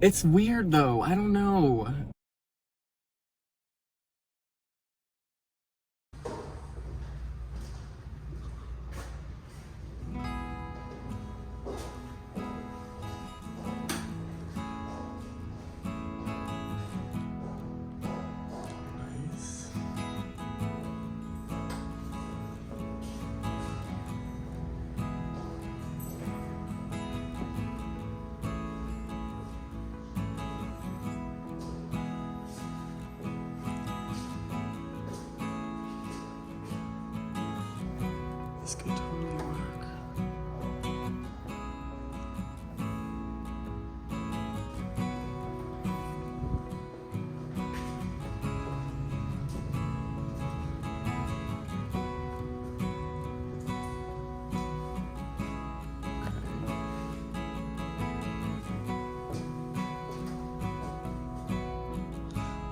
It's weird though, I don't know. Nice. This could totally work.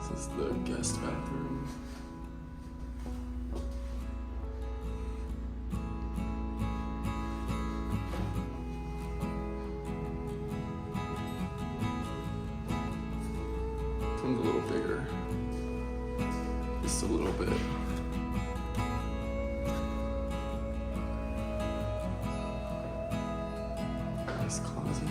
This is the guest bathroom. This one's a little bigger. Just a little bit. Nice closet.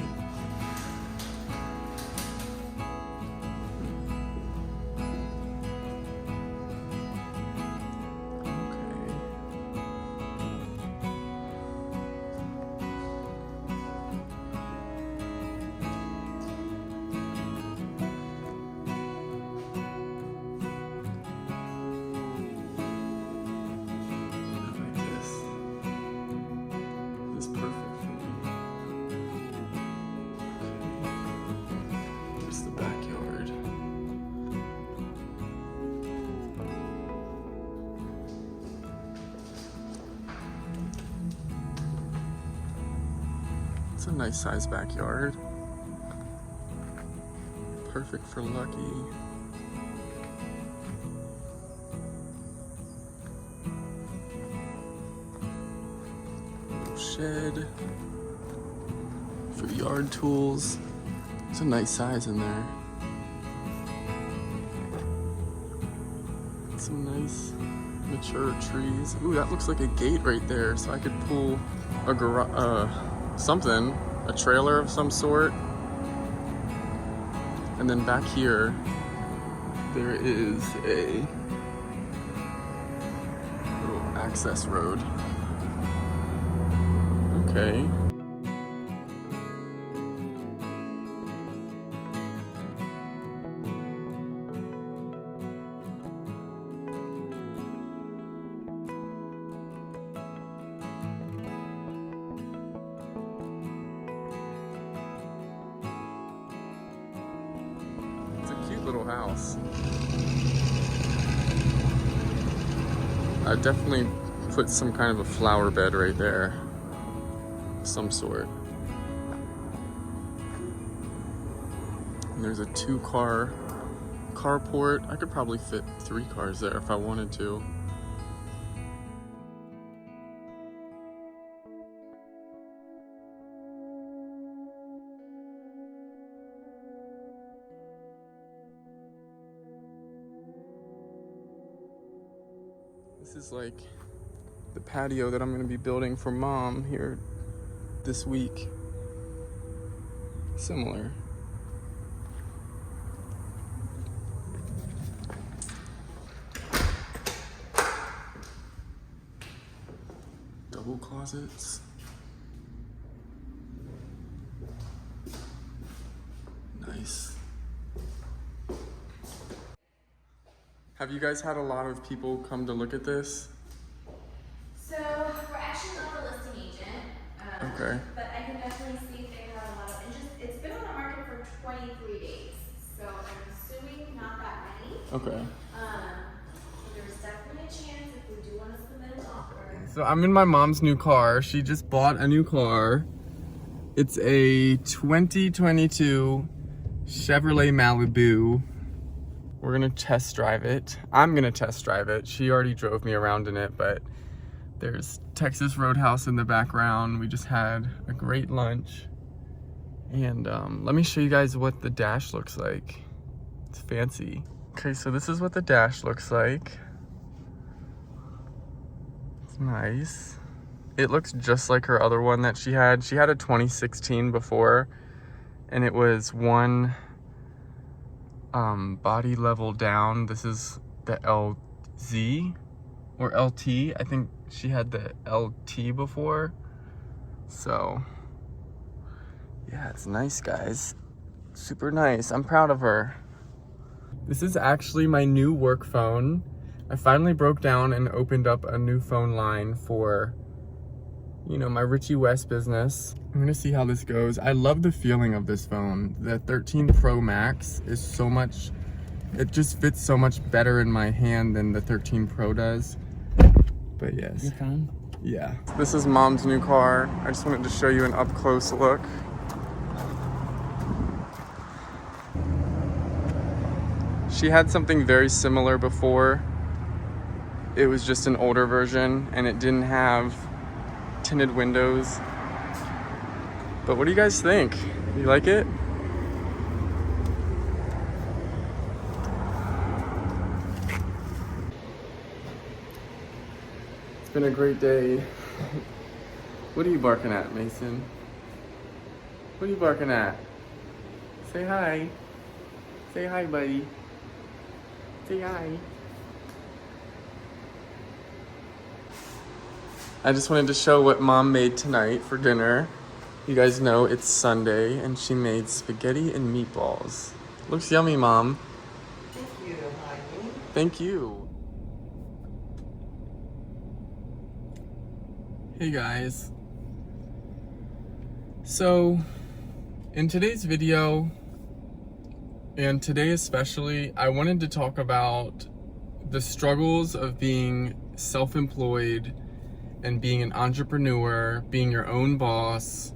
It's a nice sized backyard. Perfect for Lucky. Little shed for yard tools. It's a nice size in there. Some nice mature trees. Ooh, that looks like a gate right there, so I could pull a something, a trailer of some sort. And then back here, there is a little access road. Okay. Little house. I definitely put some kind of a flower bed right there, some sort. And there's a 2-car carport. I could probably fit 3 cars there if I wanted to. This is like the patio that I'm gonna be building for Mom here this week. Similar. Double closets. Nice. Have you guys had a lot of people come to look at this? So we're actually not the listing agent. Okay. But I can definitely see if they have a lot of interest. It's been on the market for 23 days, so I'm assuming not that many. Okay. There's definitely a chance if we do want to submit an offer. So I'm in my mom's new car. She just bought a new car. It's a 2022 Chevrolet Malibu. We're gonna test drive it. I'm gonna test drive it. She already drove me around in it, but there's Texas Roadhouse in the background. We just had a great lunch. And let me show you guys what the dash looks like. It's fancy. Okay, so this is what the dash looks like. It's nice. It looks just like her other one that she had. She had a 2016 before, and it was one body level down. This is the LZ or LT. I think she had the LT before. So yeah, it's nice, guys. Super nice. I'm proud of her. This is actually my new work phone. I finally broke down and opened up a new phone line for, you know, my Richie West business. I'm gonna see how this goes. I love the feeling of this phone. The 13 Pro Max is so much, it just fits so much better in my hand than the 13 Pro does. But yes. Your phone? Yeah. This is Mom's new car. I just wanted to show you an up close look. She had something very similar before. It was just an older version and it didn't have tinted windows. But what do you guys think? You like it? It's been a great day. What are you barking at, Mason? What are you barking at? Say hi. Say hi, buddy. Say hi. I just wanted to show what Mom made tonight for dinner. You guys know it's Sunday and she made spaghetti and meatballs. Looks yummy, Mom. Thank you, honey. Thank you. Hey guys. So, in today's video, and today especially, I wanted to talk about the struggles of being self-employed and being an entrepreneur, being your own boss,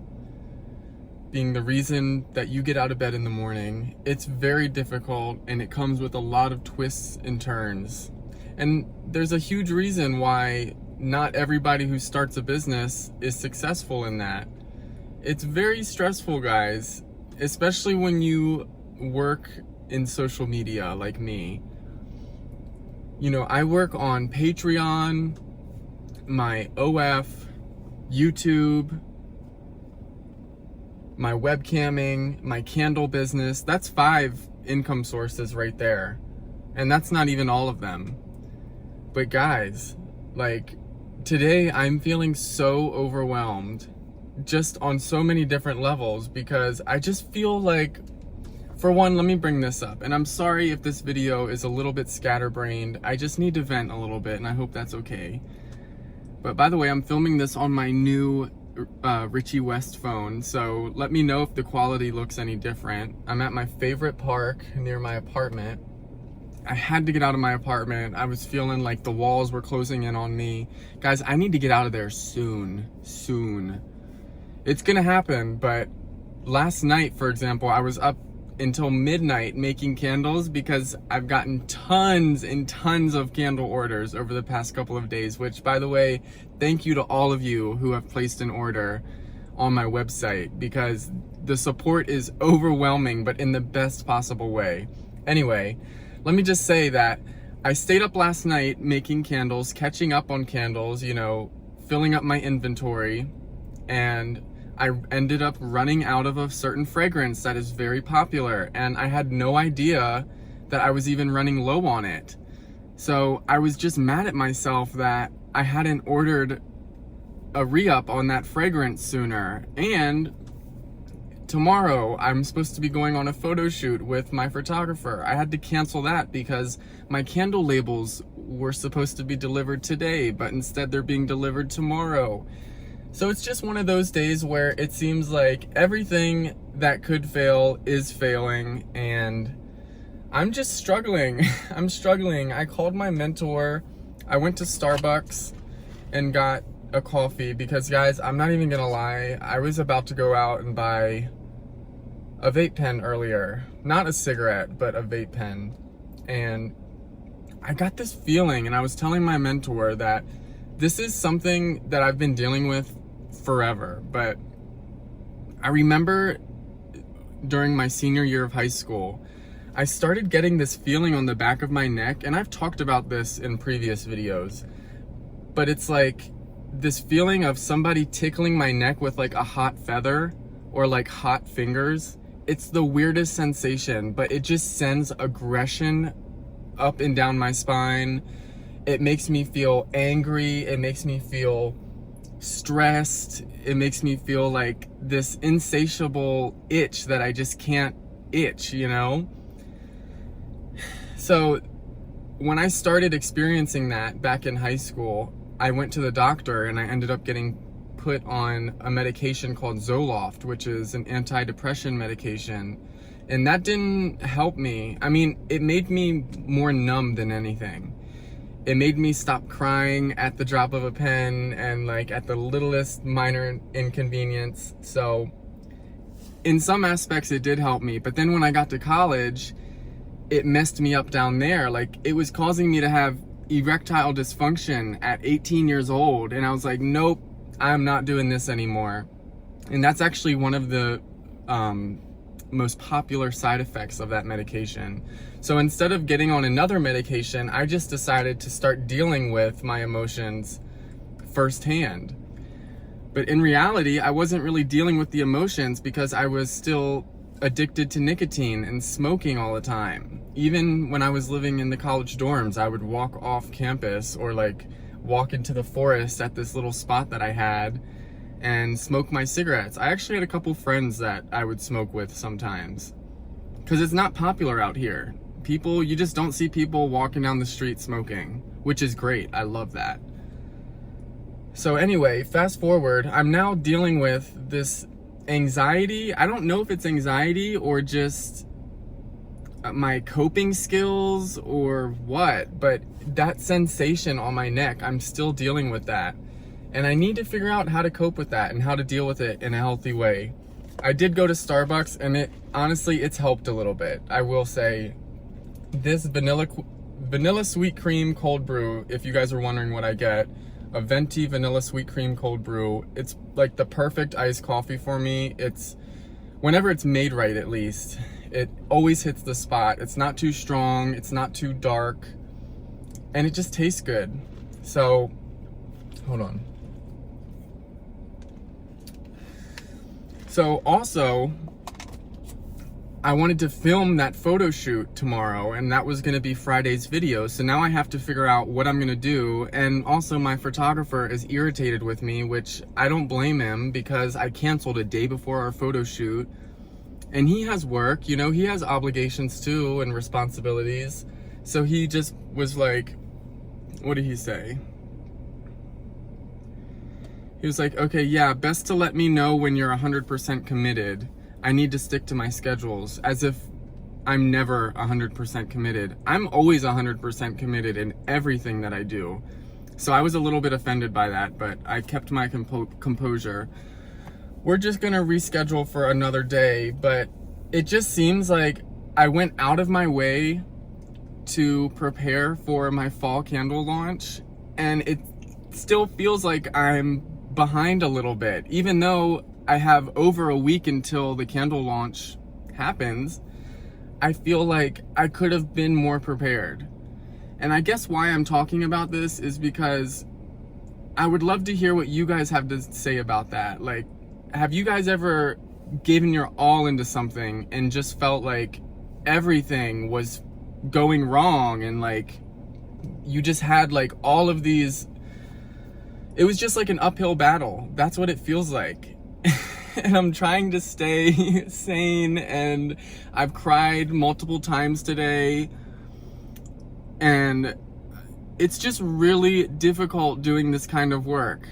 being the reason that you get out of bed in the morning. It's very difficult and it comes with a lot of twists and turns. And there's a huge reason why not everybody who starts a business is successful in that. It's very stressful, guys, especially when you work in social media like me. You know, I work on Patreon, my OF, YouTube, my webcamming, my candle business. That's 5 income sources right there. And that's not even all of them. But guys, like, today I'm feeling so overwhelmed just on so many different levels because I just feel like, for one, let me bring this up. And I'm sorry if this video is a little bit scatterbrained. I just need to vent a little bit and I hope that's okay. But by the way, I'm filming this on my new Richie West phone, so let me know if the quality looks any different. I'm at my favorite park near my apartment. I had to get out of my apartment. I was feeling like the walls were closing in on me. Guys, I need to get out of there soon. It's gonna happen, but last night, for example, I was up until midnight making candles because I've gotten tons and tons of candle orders over the past couple of days, which, by the way, thank you to all of you who have placed an order on my website because the support is overwhelming, but in the best possible way. Anyway, let me just say that I stayed up last night making candles, catching up on candles, you know, filling up my inventory, and I ended up running out of a certain fragrance that is very popular, and I had no idea that I was even running low on it. So I was just mad at myself that I hadn't ordered a re-up on that fragrance sooner. And tomorrow I'm supposed to be going on a photo shoot with my photographer. I had to cancel that because my candle labels were supposed to be delivered today, but instead they're being delivered tomorrow. So it's just one of those days where it seems like everything that could fail is failing, and I'm just struggling. I'm struggling. I called my mentor. I went to Starbucks and got a coffee because, guys, I'm not even gonna lie, I was about to go out and buy a vape pen earlier. Not a cigarette, but a vape pen. And I got this feeling, and I was telling my mentor that this is something that I've been dealing with forever, but I remember during my senior year of high school, I started getting this feeling on the back of my neck, and I've talked about this in previous videos, but it's like this feeling of somebody tickling my neck with like a hot feather or like hot fingers. It's the weirdest sensation, but it just sends aggression up and down my spine. It makes me feel angry. It makes me feel stressed. It makes me feel like this insatiable itch that I just can't itch, you know? So when I started experiencing that back in high school, I went to the doctor and I ended up getting put on a medication called Zoloft, which is an antidepressant medication. And that didn't help me. I mean, it made me more numb than anything. It made me stop crying at the drop of a pen and like at the littlest minor inconvenience. So in some aspects it did help me. But then when I got to college, it messed me up down there. Like, it was causing me to have erectile dysfunction at 18 years old. And I was like, nope, I'm not doing this anymore. And that's actually one of the most popular side effects of that medication. So instead of getting on another medication, I just decided to start dealing with my emotions firsthand. But in reality, I wasn't really dealing with the emotions because I was still addicted to nicotine and smoking all the time. Even when I was living in the college dorms, I would walk off campus or like walk into the forest at this little spot that I had and smoke my cigarettes. I actually had a couple friends that I would smoke with sometimes because it's not popular out here. You just don't see people walking down the street smoking, which is great. I love that. So anyway, fast forward, I'm now dealing with this anxiety. I don't know if it's anxiety or just my coping skills or what, but that sensation on my neck, I'm still dealing with that. And I need to figure out how to cope with that and how to deal with it in a healthy way. I did go to Starbucks and honestly, it's helped a little bit. I will say this vanilla sweet cream cold brew, if you guys are wondering what I get, a venti vanilla sweet cream cold brew. It's like the perfect iced coffee for me. Whenever it's made right, at least, it always hits the spot. It's not too strong, it's not too dark, and it just tastes good. So, hold on. So also, I wanted to film that photo shoot tomorrow, and that was gonna be Friday's video. So now I have to figure out what I'm gonna do. And also my photographer is irritated with me, which I don't blame him because I canceled a day before our photo shoot. And he has work, you know, he has obligations too and responsibilities. So he just was like, what did he say? He was like, okay, yeah, best to let me know when you're 100% committed. I need to stick to my schedules, as if I'm never 100% committed. I'm always 100% committed in everything that I do. So I was a little bit offended by that, but I kept my composure. We're just gonna reschedule for another day, but it just seems like I went out of my way to prepare for my fall candle launch, and it still feels like I'm behind a little bit, even though I have over a week until the candle launch happens. I feel like I could have been more prepared. And I guess why I'm talking about this is because I would love to hear what you guys have to say about that. Like, have you guys ever given your all into something and just felt like everything was going wrong and like you just had like all of these, it was just like an uphill battle? That's what it feels like. And I'm trying to stay sane, and I've cried multiple times today, and it's just really difficult doing this kind of work.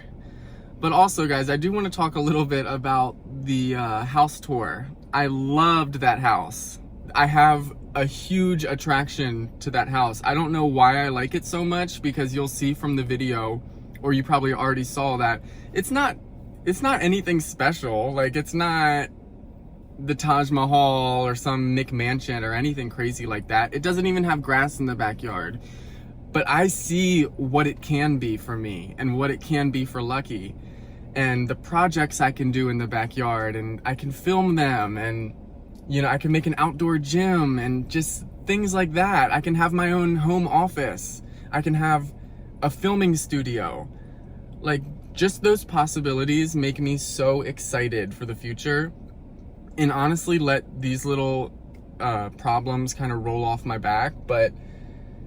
But also, guys, I do want to talk a little bit about the house tour. I loved that house. I have a huge attraction to that house. I don't know why I like it so much, because you'll see from the video, or you probably already saw that it's not anything special. Like, it's not the Taj Mahal or some McMansion or anything crazy like that. It doesn't even have grass in the backyard. But I see what it can be for me and what it can be for Lucky, and the projects I can do in the backyard, and I can film them, and You know, I can make an outdoor gym and just things like that. I can have my own home office. I can have a filming studio. Like, just those possibilities make me so excited for the future. And honestly, let these little problems kind of roll off my back. But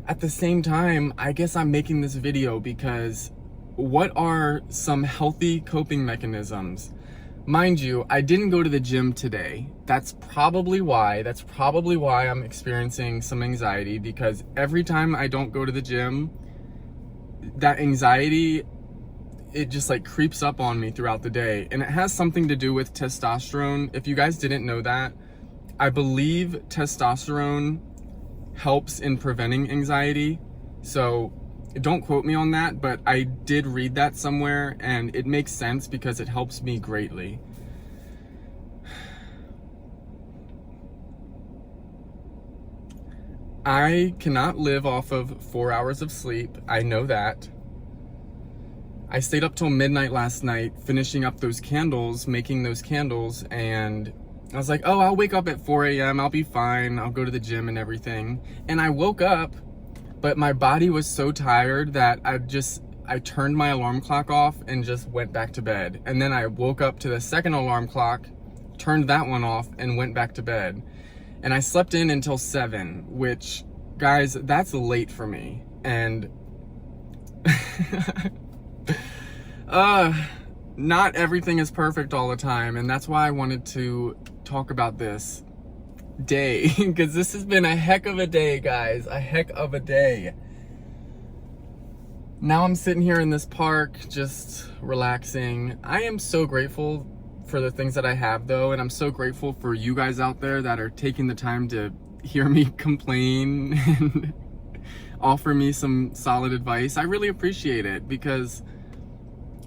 at the same time, I guess I'm making this video because what are some healthy coping mechanisms? Mind you, I didn't go to the gym today. That's probably why I'm experiencing some anxiety, because every time I don't go to the gym, that anxiety, it just like creeps up on me throughout the day. And it has something to do with testosterone. If you guys didn't know that, I believe testosterone helps in preventing anxiety. So don't quote me on that, but I did read that somewhere, and it makes sense because it helps me greatly. I cannot live off of 4 hours of sleep. I know that. I stayed up till midnight last night finishing up those candles, making those candles, and I was like, oh, I'll wake up at 4 a.m. I'll be fine. I'll go to the gym and everything. And I woke up, but my body was so tired that I turned my alarm clock off and just went back to bed. And then I woke up to the second alarm clock, turned that one off, and went back to bed. And I slept in until 7, which, guys, that's late for me. And not everything is perfect all the time, and that's why I wanted to talk about this day, because this has been a heck of a day, guys. A heck of a day. Now I'm sitting here in this park just relaxing. I am so grateful for the things that I have, though, and I'm so grateful for you guys out there that are taking the time to hear me complain and offer me some solid advice. I really appreciate it, because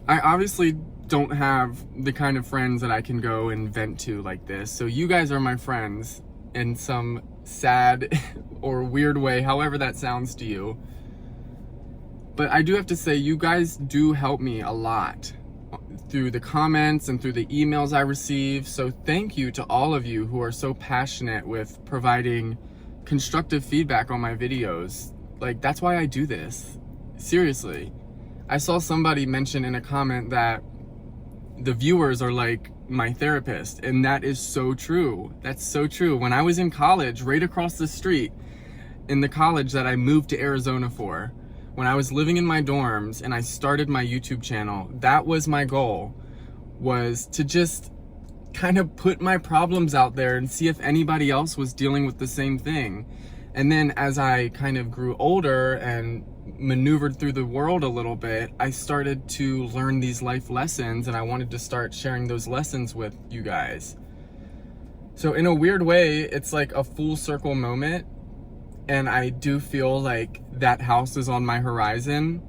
I obviously don't have the kind of friends that I can go and vent to like this. So you guys are my friends in some sad or weird way, however that sounds to you. But I do have to say, you guys do help me a lot through the comments and through the emails I receive. So thank you to all of you who are so passionate with providing constructive feedback on my videos. Like, that's why I do this. Seriously. I saw somebody mention in a comment that the viewers are like my therapist, and that is so true. That's so true. When I was in college, right across the street, in the college that I moved to Arizona for, when I was living in my dorms and I started my YouTube channel, that was my goal, was to just kind of put my problems out there and see if anybody else was dealing with the same thing. And then as I kind of grew older and maneuvered through the world a little bit, I started to learn these life lessons, and I wanted to start sharing those lessons with you guys. So in a weird way, it's like a full circle moment, and I do feel like that house is on my horizon.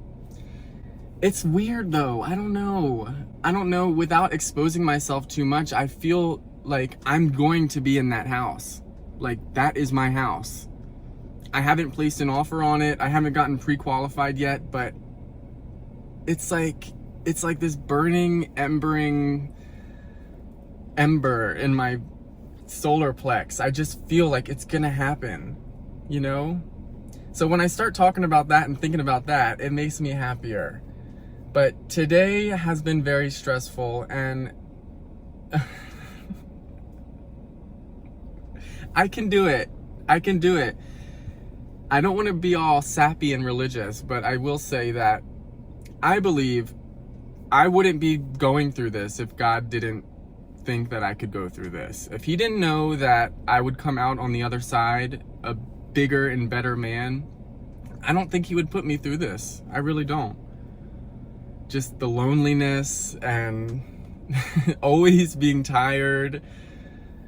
It's weird though. I don't know. Without exposing myself too much, I feel like I'm going to be in that house. Like, that is my house. I haven't placed an offer on it. I haven't gotten pre-qualified yet, but it's like this burning, embering ember in my solar plex. I just feel like it's gonna happen, you know? So when I start talking about that and thinking about that, it makes me happier. But today has been very stressful, and I can do it. I don't want to be all sappy and religious, but I will say that I believe I wouldn't be going through this if God didn't think that I could go through this. If he didn't know that I would come out on the other side a bigger and better man, I don't think he would put me through this. I really don't. Just the loneliness and always being tired,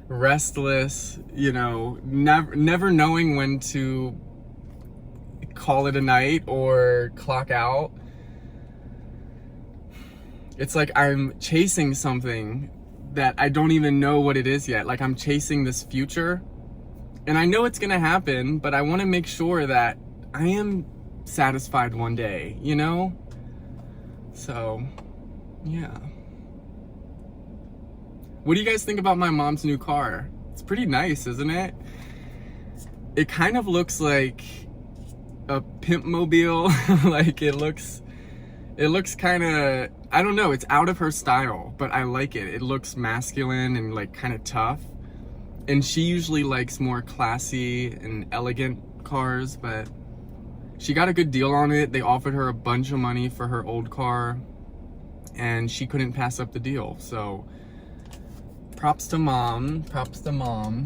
restless, you know, never knowing when to call it a night or clock out. It's like I'm chasing something that I don't even know what it is yet. Like, I'm chasing this future, and I know it's gonna happen, but I want to make sure that I am satisfied one day, you know? So, yeah. What do you guys think about my mom's new car? It's pretty nice, isn't it? It kind of looks like a pimp mobile. Like it looks kind of, I don't know, it's out of her style, but I like it. It looks masculine and like kind of tough. And she usually likes more classy and elegant cars, but she got a good deal on it. They offered her a bunch of money for her old car, and she couldn't pass up the deal. So props to mom, props to mom.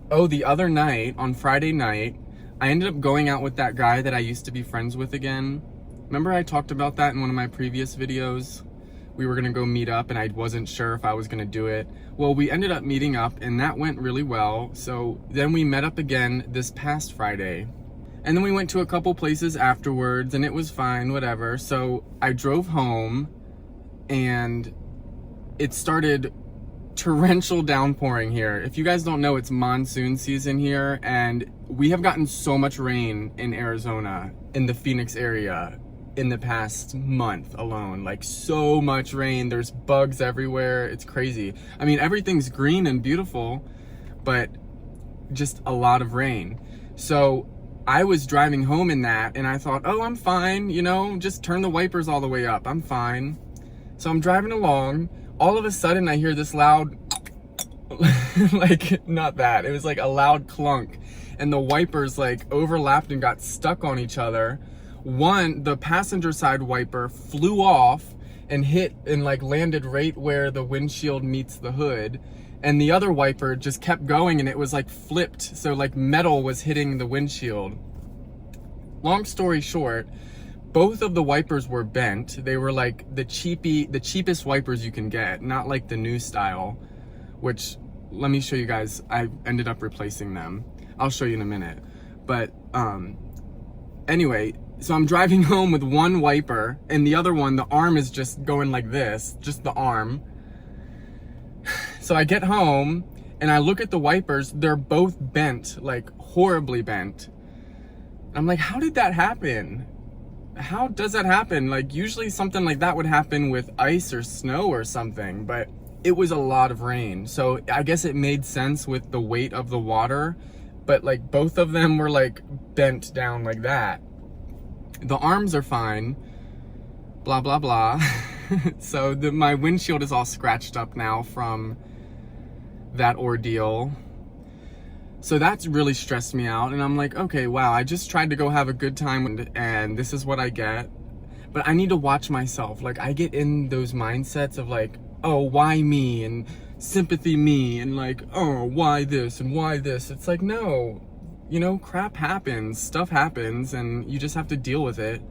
Oh, the other night, on Friday night, I ended up going out with that guy that I used to be friends with again. Remember I talked about that in one of my previous videos? We were gonna go meet up and I wasn't sure if I was gonna do it. Well, we ended up meeting up and that went really well. So then we met up again this past Friday. And then we went to a couple places afterwards and it was fine, whatever. So I drove home and it started torrential downpouring here. If you guys don't know, it's monsoon season here and we have gotten so much rain in Arizona, in the Phoenix area, in the past month alone. Like so much rain, there's bugs everywhere, it's crazy. I mean, everything's green and beautiful, but just a lot of rain. So I was driving home in that and I thought, oh, I'm fine, you know, just turn the wipers all the way up, I'm fine. So I'm driving along, all of a sudden I hear this loud, like, not that, it was like a loud clunk, and the wipers like overlapped and got stuck on each other. The passenger side wiper flew off and hit and like landed right where the windshield meets the hood. And the other wiper just kept going and it was like flipped. So like metal was hitting the windshield. Long story short, both of the wipers were bent. They were like the cheapest wipers you can get, not like the new style, which let me show you guys. I ended up replacing them. I'll show you in a minute. But anyway, so I'm driving home with one wiper and the other one, the arm is just going like this, just the arm. So I get home and I look at the wipers, they're both bent, like horribly bent. I'm like, how did that happen? How does that happen? Like usually something like that would happen with ice or snow or something, but it was a lot of rain. So I guess it made sense with the weight of the water, but like both of them were like bent down like that. The arms are fine, blah, blah, blah. So my windshield is all scratched up now from that ordeal. So that's really stressed me out. And I'm like, okay, wow, I just tried to go have a good time and this is what I get. But I need to watch myself. Like I get in those mindsets of like, oh, why me? And sympathy me. And like, oh, why this and why this? It's like, no. You know, crap happens, stuff happens, and you just have to deal with it.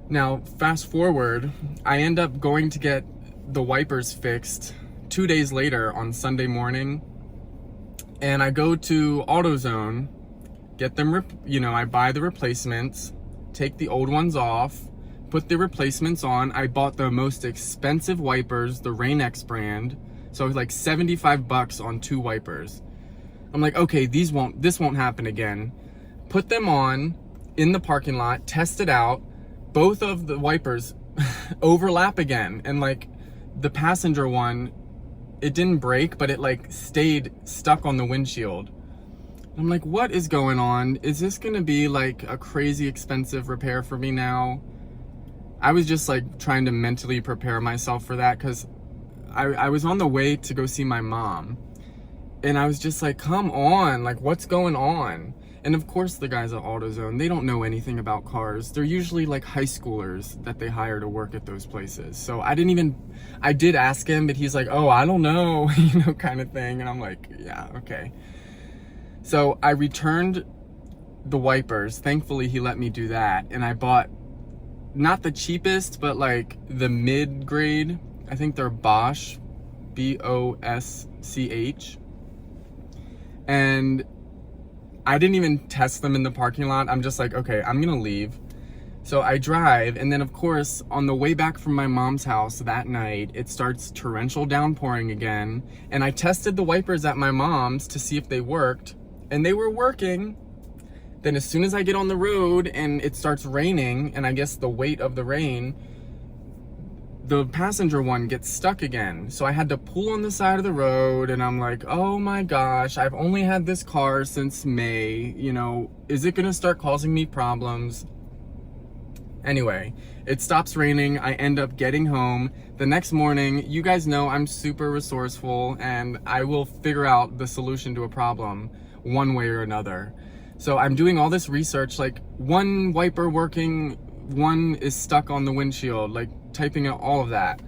Now, fast forward, I end up going to get the wipers fixed 2 days later on Sunday morning, and I go to AutoZone, get them, I buy the replacements, take the old ones off, put the replacements on. I bought the most expensive wipers, the Rain-X brand, so like $75 on 2 wipers. I'm like, okay, this won't happen again. Put them on in the parking lot, test it out. Both of the wipers overlap again. And like the passenger one, it didn't break, but it like stayed stuck on the windshield. I'm like, what is going on? Is this gonna be like a crazy expensive repair for me now? I was just like trying to mentally prepare myself for that because I was on the way to go see my mom. And I was just like, come on, like what's going on? And of course the guys at AutoZone, they don't know anything about cars. They're usually like high schoolers that they hire to work at those places. So I did ask him, but he's like, oh, I don't know, kind of thing. And I'm like, yeah, okay. So I returned the wipers. Thankfully he let me do that. And I bought not the cheapest, but like the mid-grade. I think they're Bosch, B-O-S-C-H. And I didn't even test them in the parking lot. I'm just like, okay, I'm gonna leave. So I drive, and then of course, on the way back from my mom's house that night, it starts torrential downpouring again. And I tested the wipers at my mom's to see if they worked, and they were working. Then as soon as I get on the road and it starts raining, and I guess the weight of the rain, the passenger one gets stuck again. So I had to pull on the side of the road, and I'm like, oh my gosh, I've only had this car since May, you know, is it gonna start causing me problems? Anyway, it stops raining, I end up getting home. The next morning, you guys know I'm super resourceful and I will figure out the solution to a problem one way or another. So I'm doing all this research, like one wiper working, one is stuck on the windshield, like typing out all of that.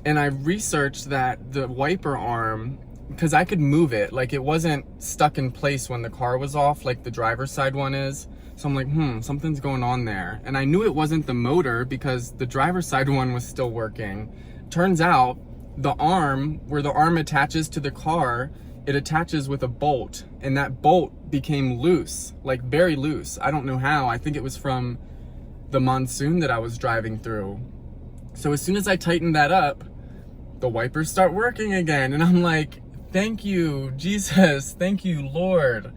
And I researched that the wiper arm, because I could move it, like it wasn't stuck in place when the car was off, like the driver's side one is. So I'm like, something's going on there. And I knew it wasn't the motor because the driver's side one was still working. Turns out the arm, where the arm attaches to the car, it attaches with a bolt, and that bolt became loose, like very loose. I don't know how. I think it was from the monsoon that I was driving through. So as soon as I tightened that up, the wipers start working again. And I'm like, thank you, Jesus. Thank you, Lord.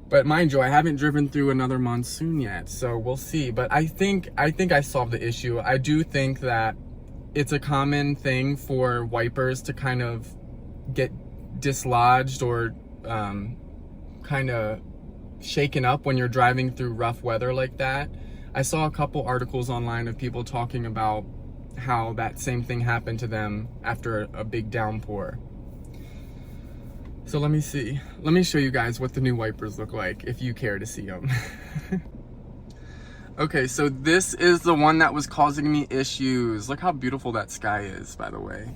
But mind you, I haven't driven through another monsoon yet, so we'll see. But I think I solved the issue. I do think that it's a common thing for wipers to kind of get dislodged or kind of shaken up when you're driving through rough weather like that. I saw a couple articles online of people talking about how that same thing happened to them after a big downpour. So let me see. Let me show you guys what the new wipers look like, if you care to see them. Okay, so this is the one that was causing me issues. Look how beautiful that sky is, by the way.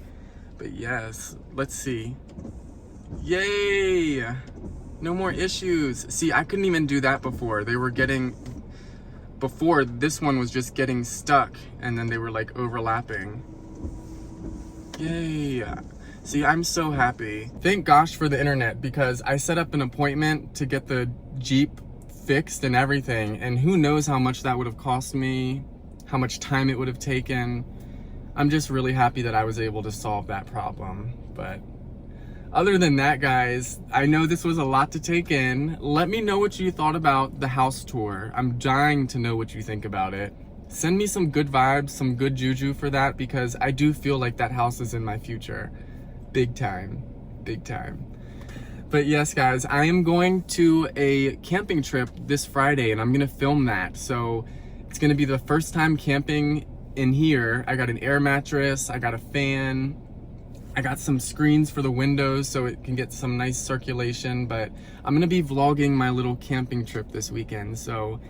But yes, let's see. Yay! No more issues. See, I couldn't even do that before. Before, this one was just getting stuck, and then they were like overlapping. Yay! See, I'm so happy. Thank gosh for the internet, because I set up an appointment to get the Jeep fixed and everything, and who knows how much that would have cost me, how much time it would have taken. I'm just really happy that I was able to solve that problem. But other than that, guys, I know this was a lot to take in. Let me know what you thought about the house tour. I'm dying to know what you think about it. Send me some good vibes, some good juju for that, because I do feel like that house is in my future. Big time, big time. But yes, guys, I am going to a camping trip this Friday, and I'm gonna film that. So it's gonna be the first time camping in here. I got an air mattress, I got a fan, I got some screens for the windows so it can get some nice circulation. But I'm gonna be vlogging my little camping trip this weekend, so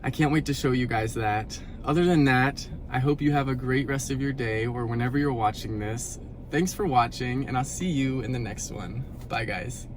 I can't wait to show you guys that. Other than that, I hope you have a great rest of your day, or whenever you're watching this. Thanks for watching, and I'll see you in the next one. Bye, guys.